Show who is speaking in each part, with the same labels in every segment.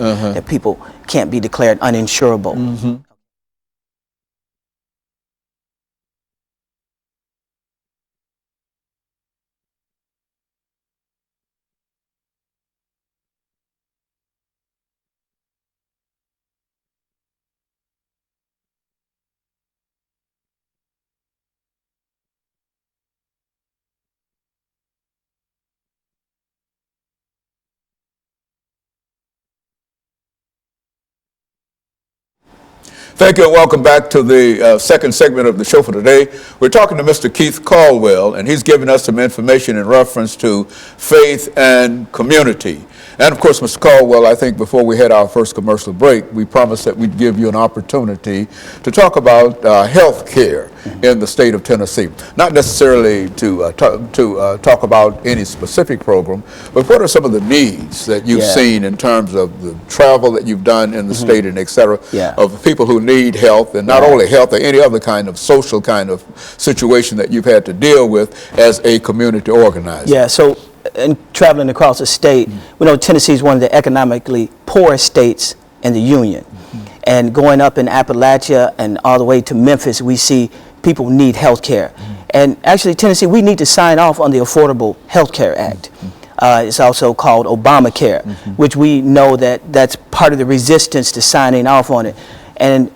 Speaker 1: that people can't be declared uninsurable.
Speaker 2: Thank you and welcome back to the second segment of the show for today. We're talking to Mr. Keith Caldwell, and he's giving us some information in reference to faith and community. And of course, Mr. Caldwell, I think before we had our first commercial break, we promised that we'd give you an opportunity to talk about health care in the state of Tennessee. Not necessarily to talk about any specific program, but what are some of the needs that you've seen in terms of the travel that you've done in the state and et cetera, of people who need health, and not only health, or any other kind of social kind of situation that you've had to deal with as a community organizer?
Speaker 1: Yeah, so in traveling across the state, we know Tennessee is one of the economically poorest states in the Union. And going up in Appalachia and all the way to Memphis, we see people need health care. And actually, Tennessee, we need to sign off on the Affordable Health Care Act. It's also called Obamacare, which we know that's part of the resistance to signing off on it. And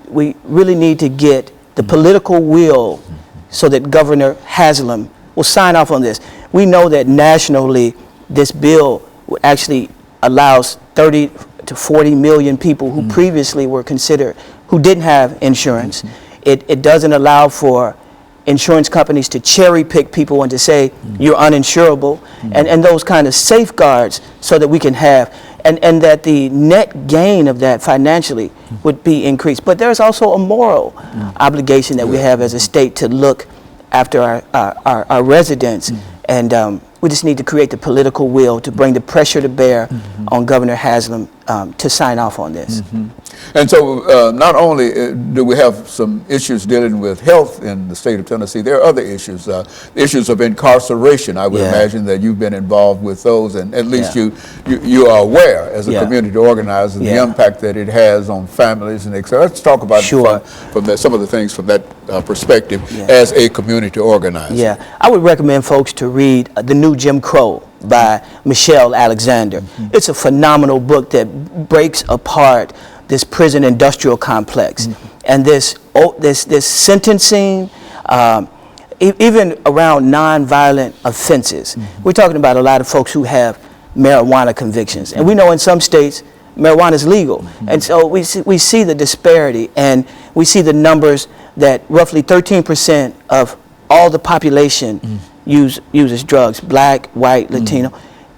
Speaker 1: we really need to get the political will so that Governor Haslam will sign off on this. We know that nationally, this bill actually allows 30 to 40 million people who previously were considered, who didn't have insurance. It doesn't allow for insurance companies to cherry pick people and to say you're uninsurable, and those kind of safeguards so that we can have, and that the net gain of that financially would be increased. But there's also a moral obligation that we have as a state to look after our residents, and we just need to create the political will to bring the pressure to bear on Governor Haslam to sign off on this.
Speaker 2: And so not only do we have some issues dealing with health in the state of Tennessee, there are other issues, issues of incarceration. I would imagine that you've been involved with those, and at least you are aware as a community organizer the impact that it has on families and et cetera. Let's talk about some of the things from that perspective as a community organizer.
Speaker 1: Yeah, I would recommend folks to read The New Jim Crow by Michelle Alexander. It's a phenomenal book that breaks apart this prison industrial complex and this sentencing, even around nonviolent offenses. We're talking about a lot of folks who have marijuana convictions, and we know in some states marijuana is legal, and so we see the disparity, and we see the numbers that roughly 13% of all the population uses drugs, black, white, Latino,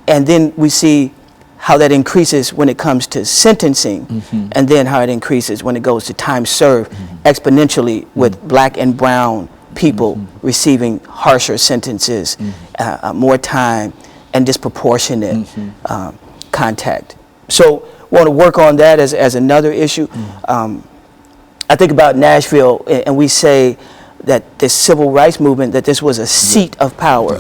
Speaker 1: and then we see how that increases when it comes to sentencing, and then how it increases when it goes to time served exponentially with black and brown people receiving harsher sentences, more time, and disproportionate contact. So we want to work on that as another issue. I think about Nashville, and we say that this civil rights movement, that this was a seat of power,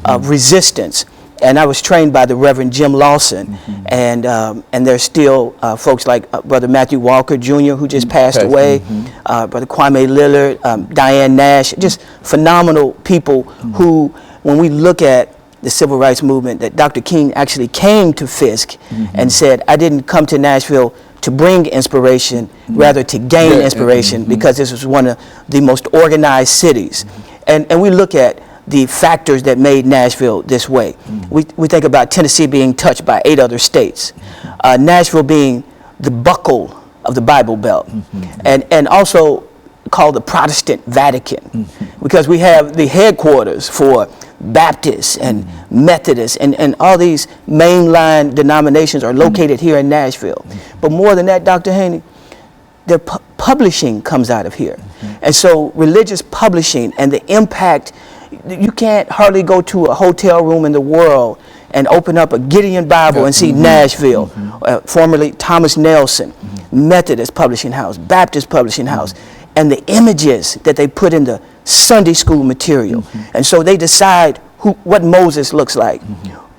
Speaker 1: of resistance. And I was trained by the Reverend Jim Lawson, and there's still folks like Brother Matthew Walker Jr., who just passed away, Brother Kwame Lillard, Diane Nash, just phenomenal people who, when we look at the civil rights movement, that Dr. King actually came to Fisk and said, I didn't come to Nashville to bring inspiration, rather to gain inspiration, because this was one of the most organized cities. And we look at the factors that made Nashville this way. We think about Tennessee being touched by 8 other states, Nashville being the buckle of the Bible Belt, and also called the Protestant Vatican, because we have the headquarters for Baptists and Methodists, and all these mainline denominations are located here in Nashville. But more than that, Dr. Haney, their publishing comes out of here. And so religious publishing and the impact, you can't hardly go to a hotel room in the world and open up a Gideon Bible and see Nashville, formerly Thomas Nelson, Methodist Publishing House, Baptist Publishing House, and the images that they put in the Sunday school material. And so they decide what Moses looks like,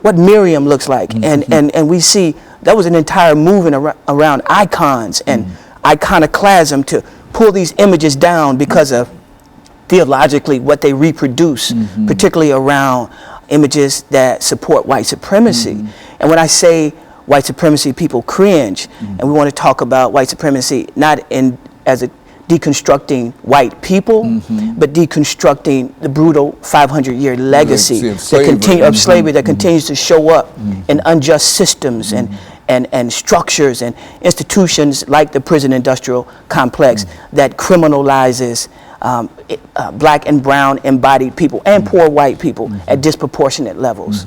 Speaker 1: what Miriam looks like. And we see that was an entire movement around icons and iconoclasm to pull these images down because of theologically what they reproduce, particularly around images that support white supremacy. And when I say white supremacy, people cringe, and we want to talk about white supremacy not as a deconstructing white people, but deconstructing the brutal 500-year legacy of slavery that continues to show up in unjust systems and structures and institutions like the prison industrial complex that criminalizes black and brown embodied people and poor white people at disproportionate levels.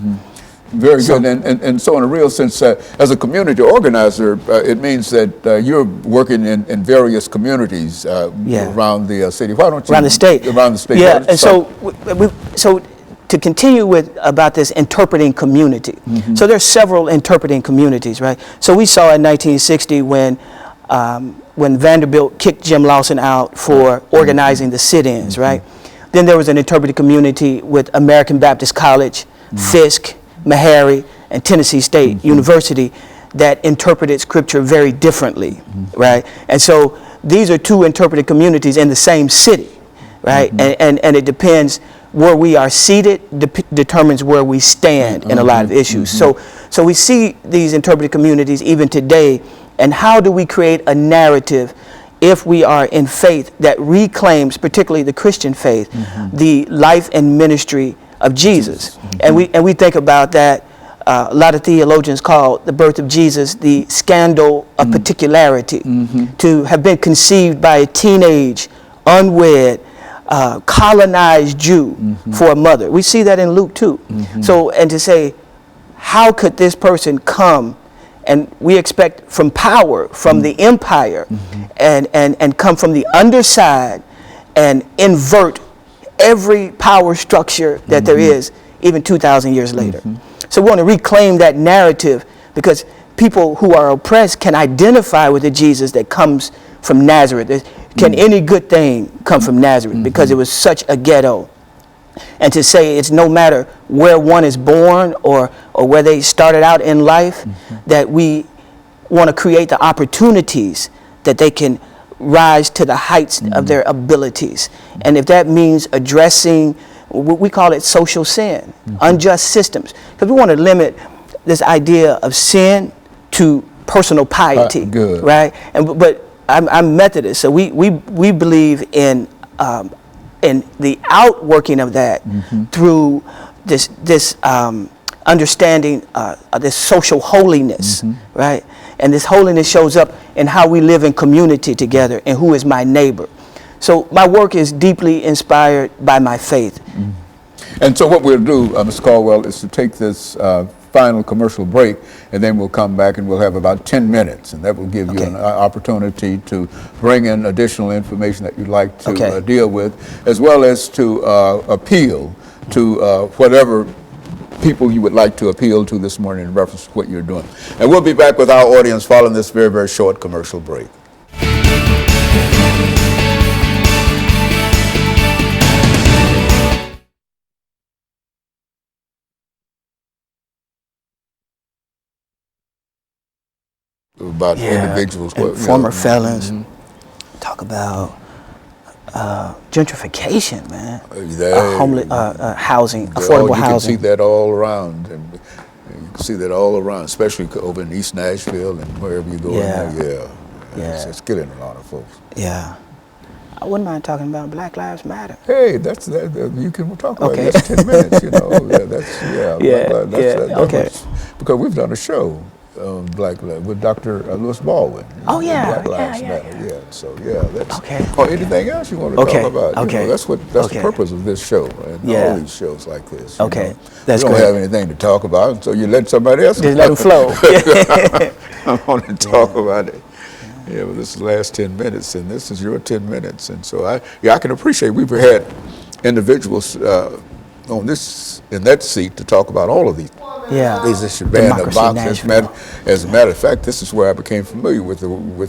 Speaker 2: Very good. And so in a real sense, as a community organizer, it means that you're working in various communities around the city. Why don't you?
Speaker 1: Around the state.
Speaker 2: Around the state.
Speaker 1: Yeah, and so to continue with about this interpreting community. So there's several interpreting communities, right? So we saw in 1960 when Vanderbilt kicked Jim Lawson out for organizing the sit-ins, right? Then there was an interpreting community with American Baptist College, Fisk, Meharry, and Tennessee State University that interpreted scripture very differently, right? And so these are two interpreted communities in the same city, right? And it depends where we are seated determines where we stand in a lot of issues. So we see these interpreted communities even today, and how do we create a narrative if we are in faith that reclaims, particularly the Christian faith, the life and ministry of Jesus. And we think about that. A lot of theologians call the birth of Jesus the scandal of particularity, to have been conceived by a teenage, unwed, colonized Jew for a mother. We see that in Luke 2. So, and to say, how could this person come, and we expect from power, from the empire, and come from the underside and invert every power structure that there is, even 2,000 years later. So we want to reclaim that narrative, because people who are oppressed can identify with the Jesus that comes from Nazareth. Can any good thing come from Nazareth? Because it was such a ghetto. And to say it's no matter where one is born or where they started out in life, that we want to create the opportunities that they can rise to the heights of their abilities. And if that means addressing, we call it social sin, unjust systems, because we want to limit this idea of sin to personal piety, right? But I'm Methodist, so we believe in the outworking of that through this understanding this social holiness, right? And this holiness shows up in how we live in community together and who is my neighbor. So my work is deeply inspired by my faith.
Speaker 2: And so what we'll do, Mr. Caldwell, is to take this final commercial break, and then we'll come back and we'll have about 10 minutes, and that will give you an opportunity to bring in additional information that you'd like to deal with, as well as to appeal to whatever people you would like to appeal to this morning in reference to what you're doing. And we'll be back with our audience following this very, very short commercial break. About individuals,
Speaker 1: former felons. Talk about gentrification, man. Housing, affordable housing.
Speaker 2: You can see that all around, and you can see that all around, especially over in East Nashville and wherever you go. It's killing a lot of folks.
Speaker 1: Yeah. I wouldn't mind talking about Black Lives Matter.
Speaker 2: Hey, you can talk about it. That's 10 minutes, you know. Because we've done a show. Black Lives with Dr. Lewis Baldwin. Black Lives Matter. So that's or anything else you want to talk about. You know, that's the purpose of this show and all these shows like this.
Speaker 1: That's
Speaker 2: you don't have anything to talk about, so you let somebody else.
Speaker 1: Just let them flow.
Speaker 2: I want to talk about it. Yeah, but this is the last 10 minutes, and this is your 10 minutes, and so I can appreciate we've had individuals on this in that seat to talk about all of these. These issues, ban the box. As a matter of fact, this is where I became familiar with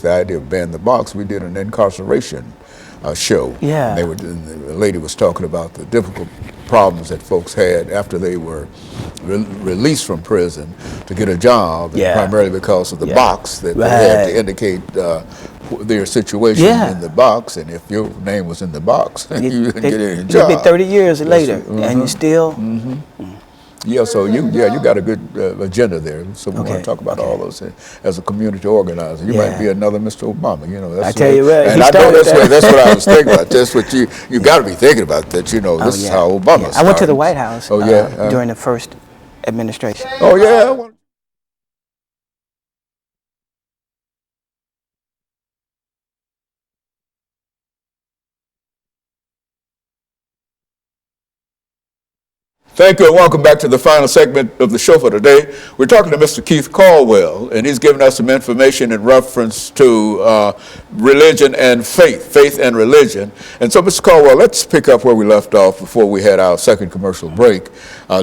Speaker 2: the idea of ban the box. We did an incarceration show. The lady was talking about the difficult problems that folks had after they were released from prison to get a job, and primarily because of the box that they had to indicate their situation in the box, and if your name was in the box, you didn't get any job.
Speaker 1: It'll be 30 years later, and you still.
Speaker 2: Yeah, so you got a good agenda there. So we want to talk about all those as a community organizer. You might be another Mr. Obama. You know, that's
Speaker 1: I tell you what,
Speaker 2: and I know that's what I was thinking about. That's what you got to be thinking about. That this is how Obama started.
Speaker 1: I went to the White House during the first administration.
Speaker 2: Oh yeah. Thank you, and welcome back to the final segment of the show for today. We're talking to Mr. Keith Caldwell, and he's giving us some information in reference to religion and faith and religion. And so, Mr. Caldwell, let's pick up where we left off before we had our second commercial break,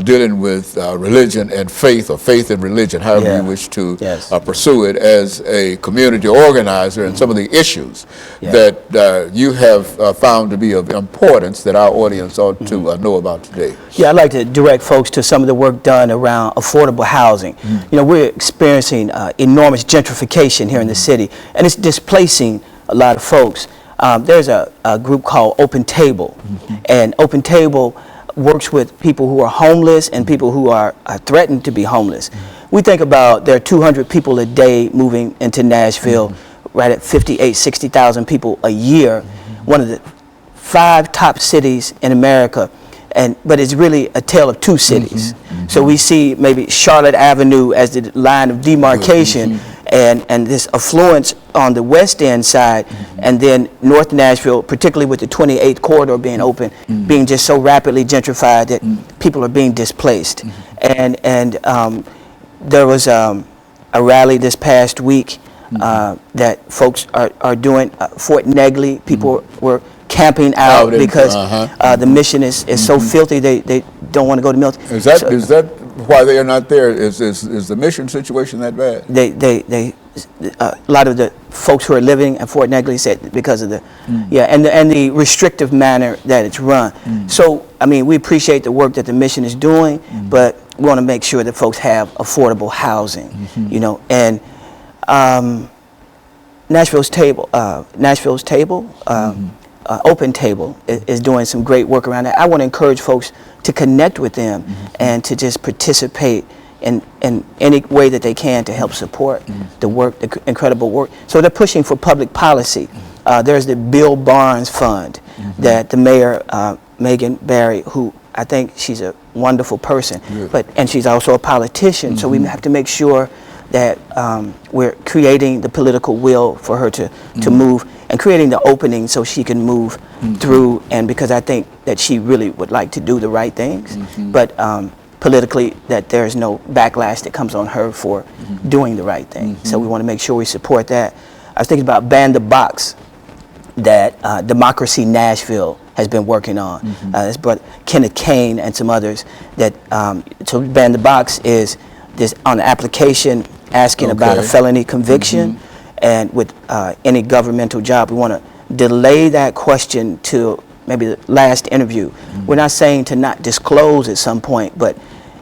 Speaker 2: dealing with religion and faith, or faith and religion, however you wish to pursue it as a community organizer, and some of the issues that you have found to be of importance that our audience ought to know about today.
Speaker 1: Yeah, I'd like to direct folks to some of the work done around affordable housing. You know, we're experiencing enormous gentrification here in the city, and it's displacing a lot of folks. There's a group called Open Table, and Open Table works with people who are homeless and people who are threatened to be homeless. We think about there are 200 people a day moving into Nashville, right at 60,000 people a year, one of the 5 top cities in America. But it's really a tale of 2 cities. So we see maybe Charlotte Avenue as the line of demarcation, and this affluence on the West End side, and then North Nashville, particularly with the 28th corridor being open, being just so rapidly gentrified that people are being displaced. And there was a rally this past week that folks are doing. Fort Negley, people were camping out because the mission is so filthy they don't want to go to military.
Speaker 2: Is that why they are not there? Is the mission situation that bad?
Speaker 1: They a lot of the folks who are living at Fort Negley said because of the and the restrictive manner that it's run. So I mean, we appreciate the work that the mission is doing, but we want to make sure that folks have affordable housing. You know, and Nashville's Table. Open Table is doing some great work around that. I want to encourage folks to connect with them and to just participate in any way that they can to help support the work, the incredible work. So they're pushing for public policy. There's the Bill Barnes Fund that the mayor, Megan Barry, who I think she's a wonderful person, and she's also a politician. So we have to make sure that we're creating the political will for her to move, and creating the opening so she can move through, and because I think that she really would like to do the right things, but politically that there's no backlash that comes on her for doing the right thing. So we want to make sure we support that. I was thinking about Ban the Box that Democracy Nashville has been working on. It's brought Kenneth Kane and some others that, so Ban the Box is this on the application asking about a felony conviction, and with any governmental job, we want to delay that question to maybe the last interview. We're not saying to not disclose at some point, but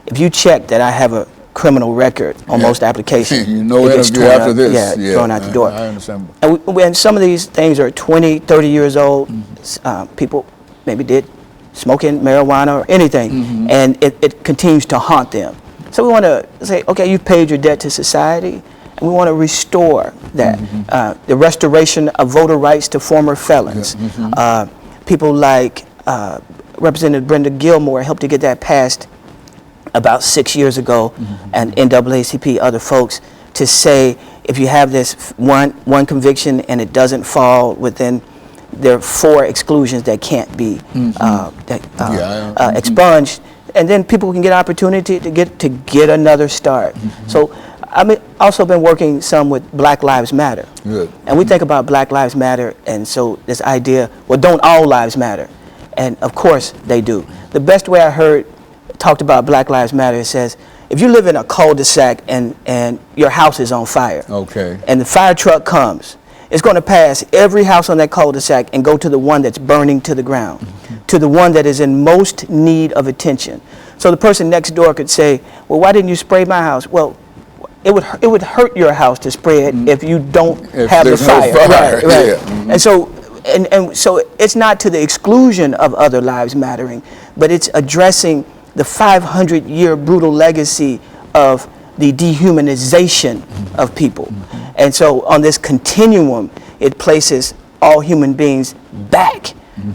Speaker 1: if you check that I have a criminal record on most applications,
Speaker 2: interview after this,
Speaker 1: thrown out the door.
Speaker 2: I understand.
Speaker 1: And some of these things are 20, 30 years old. People maybe did smoking marijuana or anything, and it continues to haunt them. So we want to say, okay, you've paid your debt to society, and we want to restore that. The restoration of voter rights to former felons. People like Representative Brenda Gilmore helped to get that passed about 6 years ago, and NAACP, other folks, to say if you have this one conviction and it doesn't fall within, there are 4 exclusions that can't be expunged, and then people can get opportunity to get another start. So I've also been working some with Black Lives Matter. And we think about Black Lives Matter, and so this idea, well, don't all lives matter? And of course they do. The best way I heard talked about Black Lives Matter, it says, if you live in a cul-de-sac and your house is on fire, and the fire truck comes, it's going to pass every house on that cul-de-sac and go to the one that's burning to the ground. to the one that is in most need of attention. So the person next door could say, well, why didn't you spray my house? Well, it would hurt your house to spray it if you don't have the fire.
Speaker 2: No fire.
Speaker 1: Right.
Speaker 2: Yeah.
Speaker 1: And so it's not to the exclusion of other lives mattering, but it's addressing the 500-year brutal legacy of the dehumanization of people. And so on this continuum, it places all human beings back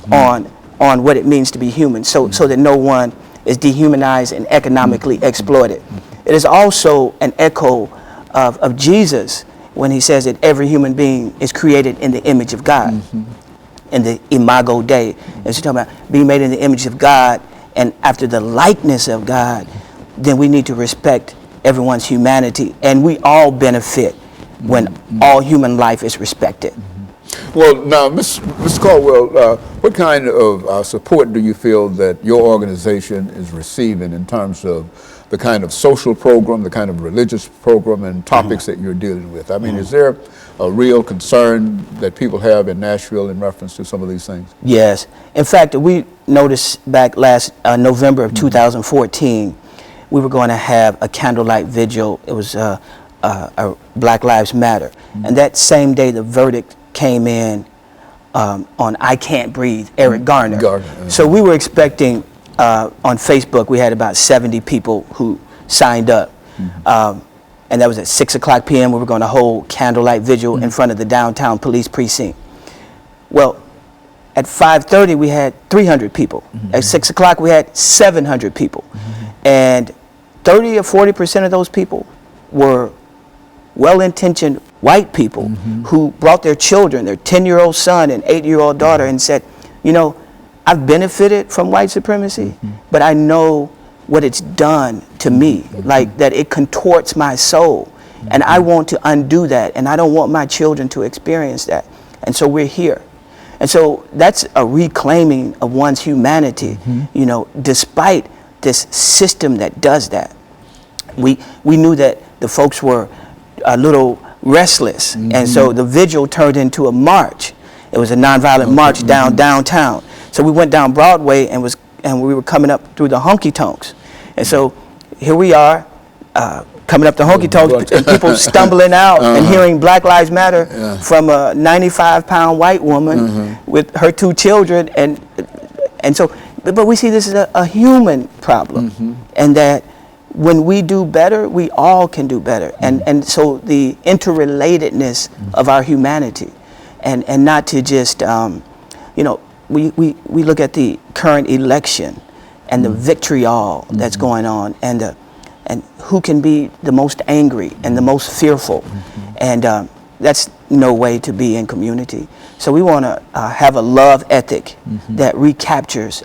Speaker 1: on what it means to be human, so that no one is dehumanized and economically exploited. It is also an echo of Jesus when he says that every human being is created in the image of God, in the imago Dei. As you're talking about being made in the image of God and after the likeness of God, then we need to respect everyone's humanity, and we all benefit when all human life is respected.
Speaker 2: Well, now, Ms. Caldwell, what kind of support do you feel that your organization is receiving in terms of the kind of social program, the kind of religious program and topics that you're dealing with? I mean, is there a real concern that people have in Nashville in reference to some of these things?
Speaker 1: Yes. In fact, we noticed back last November of 2014, we were going to have a candlelight vigil. It was Black Lives Matter. And that same day, the verdict came in on I Can't Breathe, Eric Garner. So we were expecting, on Facebook, we had about 70 people who signed up. And that was at 6 o'clock p.m. We were going to hold candlelight vigil in front of the downtown police precinct. Well, at 5:30, we had 300 people. At 6 o'clock, we had 700 people. And 30 or 40% of those people were well-intentioned white people who brought their children, their 10-year-old son and 8-year-old daughter, and said, you know, I've benefited from white supremacy, but I know what it's done to me, like that it contorts my soul, and I want to undo that, and I don't want my children to experience that. And so we're here. And so that's a reclaiming of one's humanity, you know, despite this system that does that. We knew that the folks were a little restless, and so the vigil turned into a march. It was a nonviolent march downtown. So we went down Broadway and we were coming up through the honky tonks, and so here we are coming up the honky tonks, and people stumbling out and hearing Black Lives Matter from a 95-pound white woman with her 2 children, and so, but we see this as a human problem, and that when we do better, we all can do better. And so the interrelatedness of our humanity, and not to just, you know, we look at the current election and the vitriol that's going on, and who can be the most angry and the most fearful. And that's no way to be in community. So we want to have a love ethic that recaptures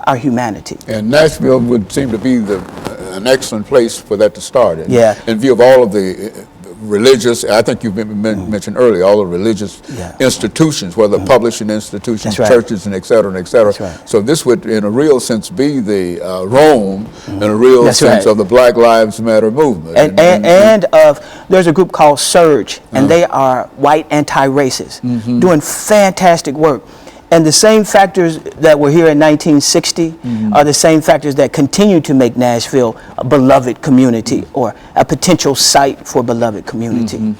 Speaker 1: our humanity. And
Speaker 2: Nashville would seem to be an excellent place for that to start. In view of all of the religious, I think you've mentioned earlier, all the religious institutions, whether publishing institutions, churches, and et cetera, and et cetera. So this would, in a real sense, be the Rome, in a real sense, of the Black Lives Matter movement.
Speaker 1: And there's a group called Surge, and they are white anti-racists, doing fantastic work. And the same factors that were here in 1960 are the same factors that continue to make Nashville a beloved community, or a potential site for beloved community.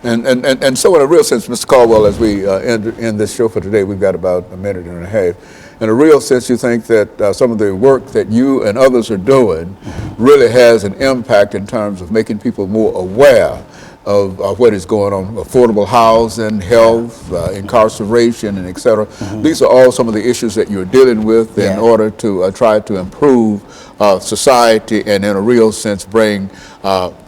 Speaker 2: And so in a real sense, Mr. Caldwell, as we end this show for today, we've got about a minute and a half. In a real sense, you think that some of the work that you and others are doing really has an impact in terms of making people more aware of what is going on, affordable housing, health, incarceration, and et cetera. These are all some of the issues that you're dealing with in order to try to improve society and, in a real sense, bring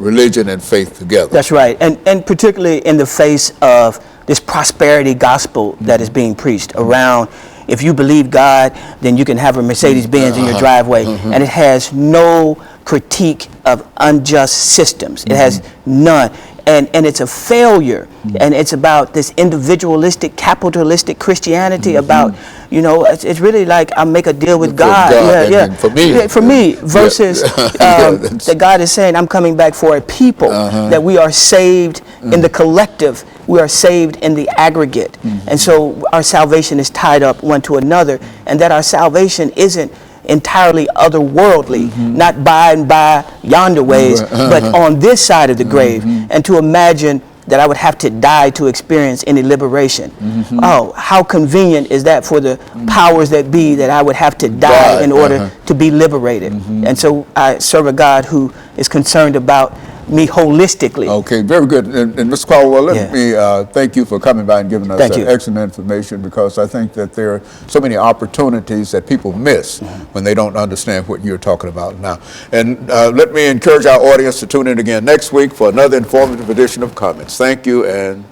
Speaker 2: religion and faith together.
Speaker 1: That's right, and particularly in the face of this prosperity gospel that is being preached around, if you believe God, then you can have a Mercedes-Benz in your driveway, and it has no critique of unjust systems. It has none. And it's a failure, and it's about this individualistic, capitalistic Christianity. About, you know, it's really like I make a deal with God. For me, versus that God is saying, I'm coming back for a people, that we are saved in the collective we are saved in the aggregate. And so our salvation is tied up one to another, and that our salvation isn't entirely otherworldly, not by and by yonder ways, but on this side of the grave. And to imagine that I would have to die to experience any liberation. Oh, how convenient is that for the powers that be, that I would have to die in order to be liberated. And so I serve a God who is concerned about me holistically.
Speaker 2: Okay, very good. And Mr. Caldwell, let me thank you for coming by and giving us excellent information, because I think that there are so many opportunities that people miss when they don't understand what you're talking about now. And let me encourage our audience to tune in again next week for another informative edition of Comments. Thank you and